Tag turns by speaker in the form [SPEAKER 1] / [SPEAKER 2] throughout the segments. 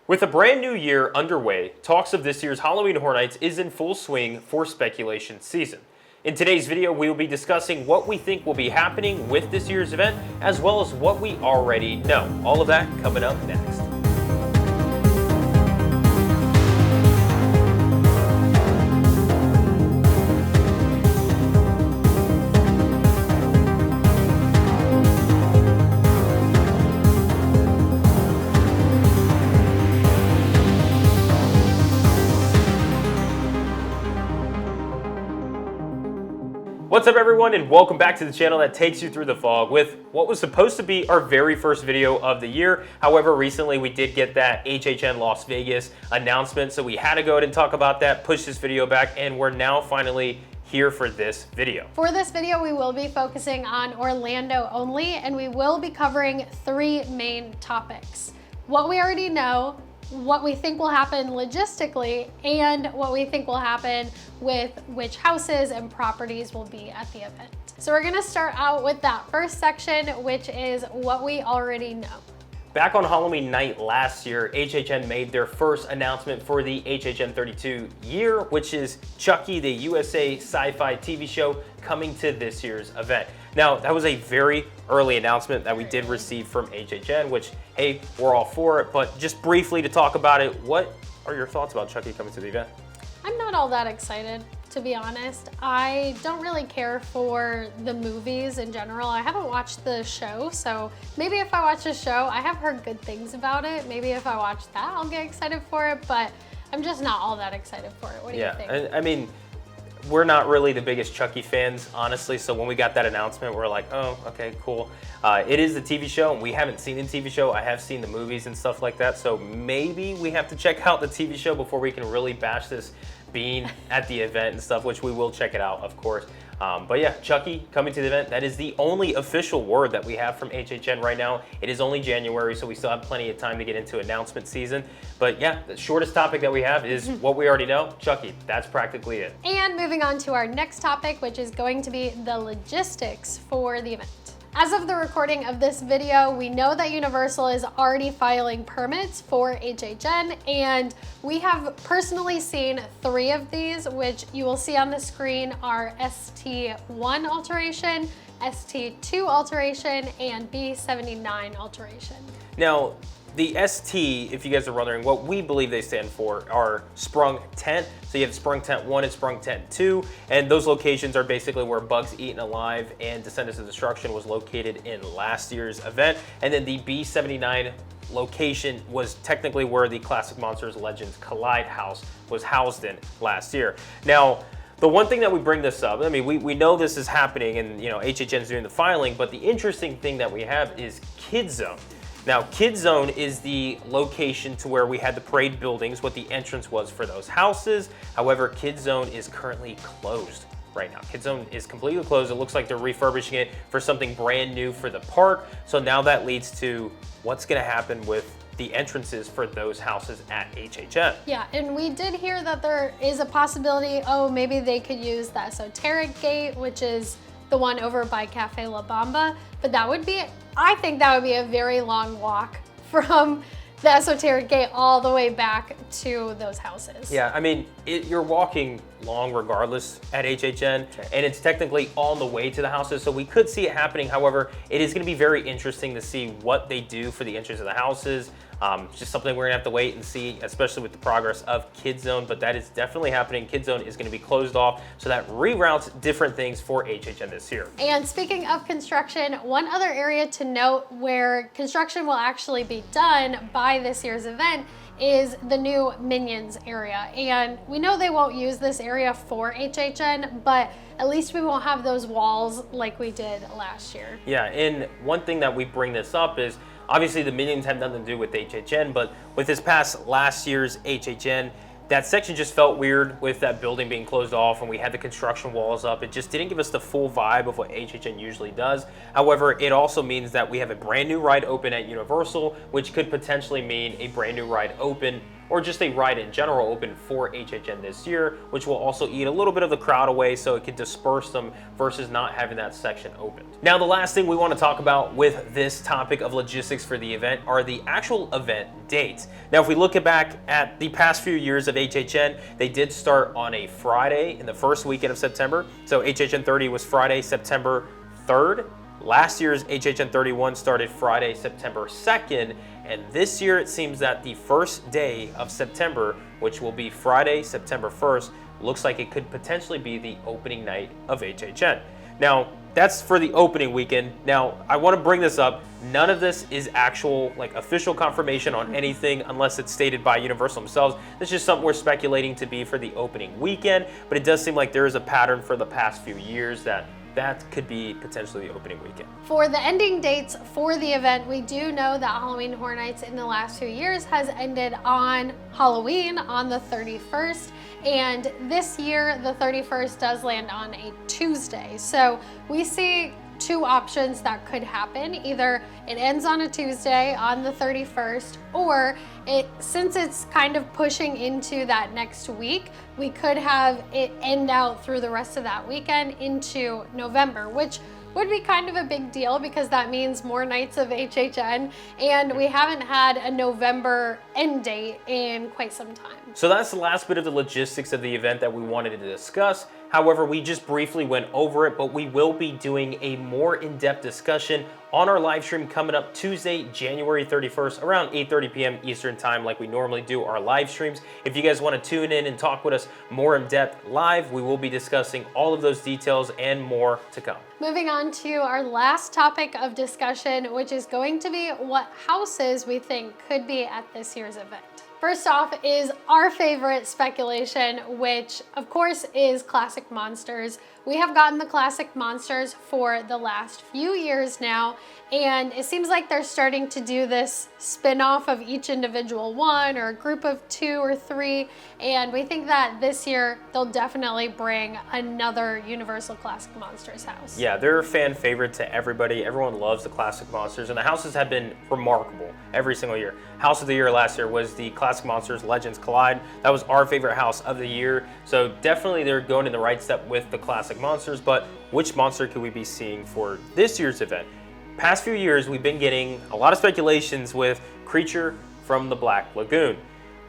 [SPEAKER 1] With a brand new year underway, talks of this year's Halloween Horror Nights is in full swing for speculation season. In today's video, we will be discussing what we think will be happening with this year's event, as well as what we already know. All of that coming up next. What's up everyone, and welcome back to the channel that takes you through the fog with what was supposed to be our very first video of the year. However, recently we did get that HHN Las Vegas announcement, so we had to go ahead and talk about that, push this video back, and we're now finally here for this video.
[SPEAKER 2] For this video, we will be focusing on Orlando only, and we will be covering three main topics: what we already know, what we think will happen logistically, and what we think will happen with which houses and properties will be at the event. So we're gonna start out with that first section, which is what we already know.
[SPEAKER 1] Back on Halloween night last year, HHN made their first announcement for the HHN 32 year, which is Chucky, the USA sci-fi TV show, coming to this year's event. Now, that was a very early announcement that we did receive from HHN, which, hey, we're all for it, but just briefly to talk about it, what are your thoughts about Chucky coming to the event?
[SPEAKER 2] I'm not all that excited, to be honest. I don't really care for the movies in general. I haven't watched the show, so maybe if I watch the show, I have heard good things about it. Maybe if I watch that, I'll get excited for it, but I'm just not all that excited for it. What do you think?
[SPEAKER 1] Yeah, I mean, we're not really the biggest Chucky fans, honestly, so when we got that announcement, we're like, oh, okay, cool. It is the TV show, and we haven't seen the TV show. I have seen the movies and stuff like that, so maybe we have to check out the TV show before we can really bash this being at the event and stuff, which we will check it out, of course. But yeah, Chucky coming to the event. That is the only official word that we have from HHN right now. It is only January, so we still have plenty of time to get into announcement season. But yeah, the shortest topic that we have is what we already know, Chucky. That's practically it.
[SPEAKER 2] And moving on to our next topic, which is going to be the logistics for the event. As of the recording of this video, we know that Universal is already filing permits for HHN, and we have personally seen 3 of these, which you will see on the screen are ST1 alteration, ST2 alteration, and B79 alteration.
[SPEAKER 1] Now, the ST, if you guys are wondering, what we believe they stand for are sprung tent. So you have sprung tent 1 and sprung tent 2, and those locations are basically where Bugs Eaten Alive and Descendants of Destruction was located in last year's event. And then the B79 location was technically where the Classic Monsters Legends Collide house was housed in last year. Now, the one thing that we bring this up, I mean, we know this is happening and, you know, HHN's doing the filing, but the interesting thing that we have is Kid Zone. Now, Kid Zone is the location to where we had the parade buildings, what the entrance was for those houses. However, Kid Zone is currently closed right now. Kid Zone is completely closed. It looks like they're refurbishing it for something brand new for the park. So now that leads to what's gonna happen with the entrances for those houses at HHN.
[SPEAKER 2] Yeah, and we did hear that there is a possibility, maybe they could use the Esoteric Gate, which is the one over by Cafe La Bamba, but that would be, I think that would be a very long walk from the Esoteric Gate all the way back to those houses.
[SPEAKER 1] Yeah, I mean, you're walking long regardless at HHN, and it's technically on the way to the houses, so we could see it happening. However, it is gonna be very interesting to see what they do for the entrance of the houses. It's just something we're gonna have to wait and see, especially with the progress of Kid Zone, but that is definitely happening. Kid Zone is gonna be closed off, so that reroutes different things for HHN this year.
[SPEAKER 2] And speaking of construction, one other area to note where construction will actually be done by this year's event is the new Minions area. And we know they won't use this area for HHN, but at least we won't have those walls like we did last year.
[SPEAKER 1] Yeah, and one thing that we bring this up is, obviously the Minions have nothing to do with HHN, but with this past last year's HHN, that section just felt weird with that building being closed off and we had the construction walls up. It just didn't give us the full vibe of what HHN usually does. However, it also means that we have a brand new ride open at Universal, which could potentially mean a brand new ride open or just a ride in general open for HHN this year, which will also eat a little bit of the crowd away so it can disperse them versus not having that section opened. Now, the last thing we want to talk about with this topic of logistics for the event are the actual event dates. Now, if we look back at the past few years of HHN, they did start on a Friday in the first weekend of September. So HHN 30 was Friday, September 3rd. Last year's HHN 31 started Friday, September 2nd, and this year it seems that the first day of September, which will be Friday, September 1st, looks like it could potentially be the opening night of HHN. Now, that's for the opening weekend. Now, I want to bring this up. None of this is actual, official confirmation on anything unless it's stated by Universal themselves. This is just something we're speculating to be for the opening weekend, but it does seem like there is a pattern for the past few years that could be potentially the opening weekend.
[SPEAKER 2] For the ending dates for the event, we do know that Halloween Horror Nights in the last few years has ended on Halloween on the 31st. And this year, the 31st does land on a Tuesday. So we see two options that could happen. Either it ends on a Tuesday on the 31st, or since it's kind of pushing into that next week, we could have it end out through the rest of that weekend into November, which would be kind of a big deal because that means more nights of HHN, and we haven't had a November end date in quite some time.
[SPEAKER 1] So that's the last bit of the logistics of the event that we wanted to discuss. However, we just briefly went over it, but we will be doing a more in-depth discussion on our live stream coming up Tuesday, January 31st, around 8:30 p.m. Eastern time, like we normally do our live streams. If you guys want to tune in and talk with us more in depth live, we will be discussing all of those details and more to come.
[SPEAKER 2] Moving on to our last topic of discussion, which is going to be what houses we think could be at this year's event. First off is our favorite speculation, which of course is Classic Monsters. We have gotten the Classic Monsters for the last few years now, and it seems like they're starting to do this spin-off of each individual one or a group of 2 or 3, and we think that this year they'll definitely bring another Universal Classic Monsters house.
[SPEAKER 1] Yeah, they're a fan favorite to everybody. Everyone loves the Classic Monsters, and the houses have been remarkable every single year. House of the year last year was the Classic Monsters Legends Collide. That was our favorite house of the year, so definitely they're going in the right step with the Classic Monsters, but which monster could we be seeing for this year's event? Past few years, we've been getting a lot of speculations with Creature from the Black Lagoon.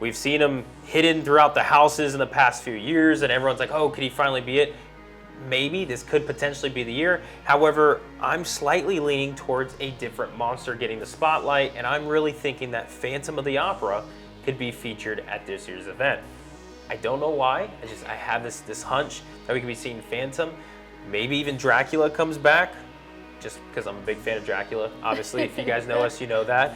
[SPEAKER 1] We've seen him hidden throughout the houses in the past few years, and everyone's like, oh, could he finally be it? Maybe this could potentially be the year. However, I'm slightly leaning towards a different monster getting the spotlight, and I'm really thinking that Phantom of the Opera could be featured at this year's event. I don't know why. I have this hunch that we could be seeing Phantom. Maybe even Dracula comes back, just because I'm a big fan of Dracula. Obviously, if you guys know us, you know that.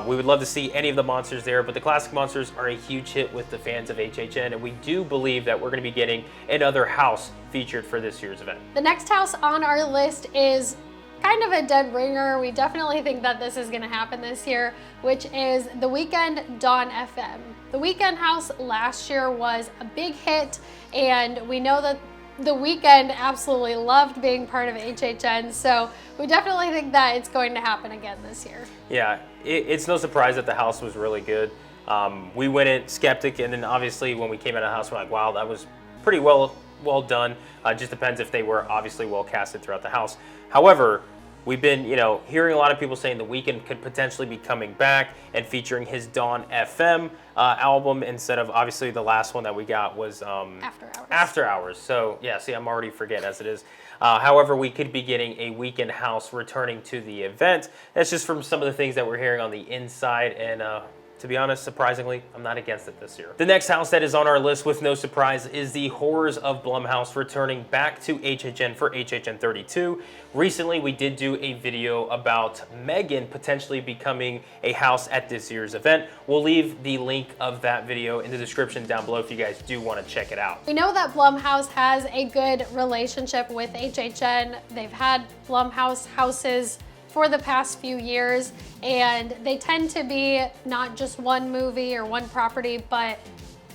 [SPEAKER 1] We would love to see any of the monsters there, but the Classic Monsters are a huge hit with the fans of HHN, and we do believe that we're going to be getting another house featured for this year's event.
[SPEAKER 2] The next house on our list is kind of a dead ringer. We definitely think that this is going to happen this year, which is The Weeknd Dawn FM. The Weeknd house last year was a big hit, and we know that The Weeknd absolutely loved being part of HHN, so we definitely think that it's going to happen again this year.
[SPEAKER 1] Yeah, it's no surprise that the house was really good. We went in skeptic, and then obviously when we came out of the house, we're like, wow, that was pretty well done. Just depends if they were obviously well casted throughout the house. However, we've been, hearing a lot of people saying The Weeknd could potentially be coming back and featuring his Dawn FM album instead of obviously the last one that we got was After Hours. So yeah, see, I'm already forgetting as it is. However, we could be getting a Weeknd house returning to the event. That's just from some of the things that we're hearing on the inside, and to be honest, surprisingly, I'm not against it this year. The next house that is on our list with no surprise is the Horrors of Blumhouse returning back to HHN for HHN 32. Recently, we did do a video about Megan potentially becoming a house at this year's event. We'll leave the link of that video in the description down below if you guys do want to check it out.
[SPEAKER 2] We know that Blumhouse has a good relationship with HHN. They've had Blumhouse houses for the past few years, and they tend to be not just one movie or one property, but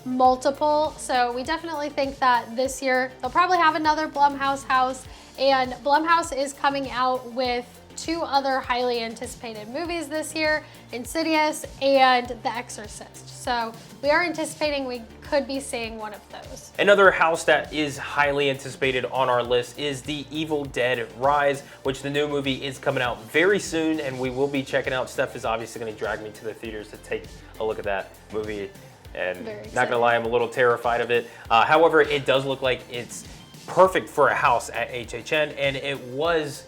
[SPEAKER 2] multiple. So we definitely think that this year they'll probably have another Blumhouse house, and Blumhouse is coming out with two other highly anticipated movies this year, Insidious and The Exorcist. So we are anticipating we could be seeing one of those.
[SPEAKER 1] Another house that is highly anticipated on our list is The Evil Dead Rise, which the new movie is coming out very soon, and we will be checking out. Steph is obviously going to drag me to the theaters to take a look at that movie, and not gonna lie, I'm a little terrified of it. However, it does look like it's perfect for a house at HHN, and it was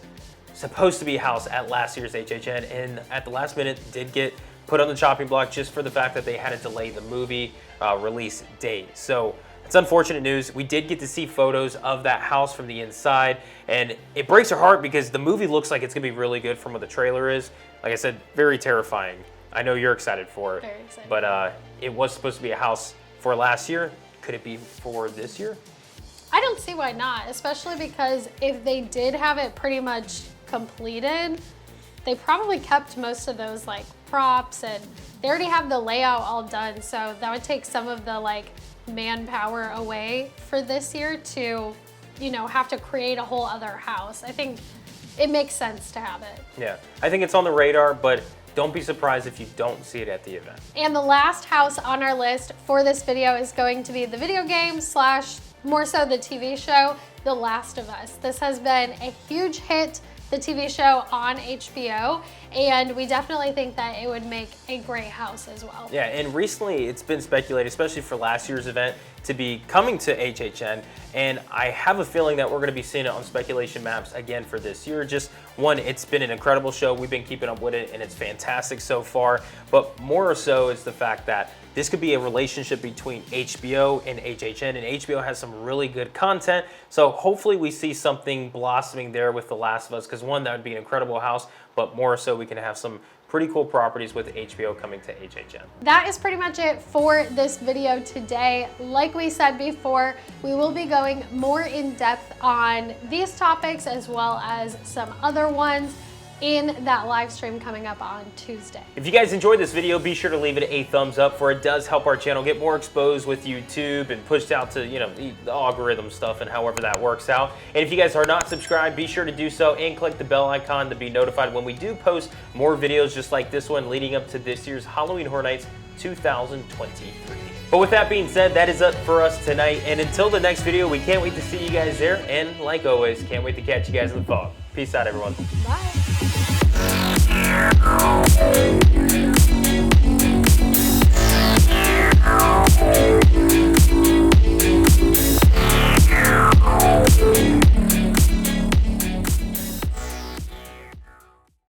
[SPEAKER 1] supposed to be a house at last year's HHN, and at the last minute did get put on the chopping block just for the fact that they had to delay the movie release date. So it's unfortunate news. We did get to see photos of that house from the inside, and it breaks our heart because the movie looks like it's gonna be really good from what the trailer is. Like I said, very terrifying. I know you're excited for it.
[SPEAKER 2] Very excited.
[SPEAKER 1] But it was supposed to be a house for last year. Could it be for this year?
[SPEAKER 2] I don't see why not, especially because if they did have it pretty much completed, they probably kept most of those like props, and they already have the layout all done, so that would take some of the like manpower away for this year to, you know, have to create a whole other house. I think it makes sense to have it.
[SPEAKER 1] Yeah, I think it's on the radar, but don't be surprised if you don't see it at the event.
[SPEAKER 2] And the last house on our list for this video is going to be the video game slash more so the TV show, The Last of Us. This has been a huge hit, the TV show on HBO, and we definitely think that it would make a great house as well.
[SPEAKER 1] Yeah, and recently it's been speculated, especially for last year's event, to be coming to HHN, and I have a feeling that we're going to be seeing it on speculation maps again for this year. Just one, it's been an incredible show. We've been keeping up with it, and it's fantastic so far, but more so is the fact that this could be a relationship between HBO and HHN, and HBO has some really good content, so hopefully we see something blossoming there with The Last of Us, because one, that would be an incredible house, but more so we can have some pretty cool properties with HBO coming to HHN.
[SPEAKER 2] That is pretty much it for this video today. Like we said before, we will be going more in depth on these topics as well as some other ones in that live stream coming up on Tuesday.
[SPEAKER 1] If you guys enjoyed this video, be sure to leave it a thumbs up, for it does help our channel get more exposed with YouTube and pushed out to, you know, the algorithm stuff and however that works out. And if you guys are not subscribed, be sure to do so and click the bell icon to be notified when we do post more videos just like this one leading up to this year's Halloween Horror Nights 2023. But with that being said, that is it for us tonight. And until the next video, we can't wait to see you guys there. And like always, can't wait to catch you guys in the fog. Peace out, everyone.
[SPEAKER 2] Bye.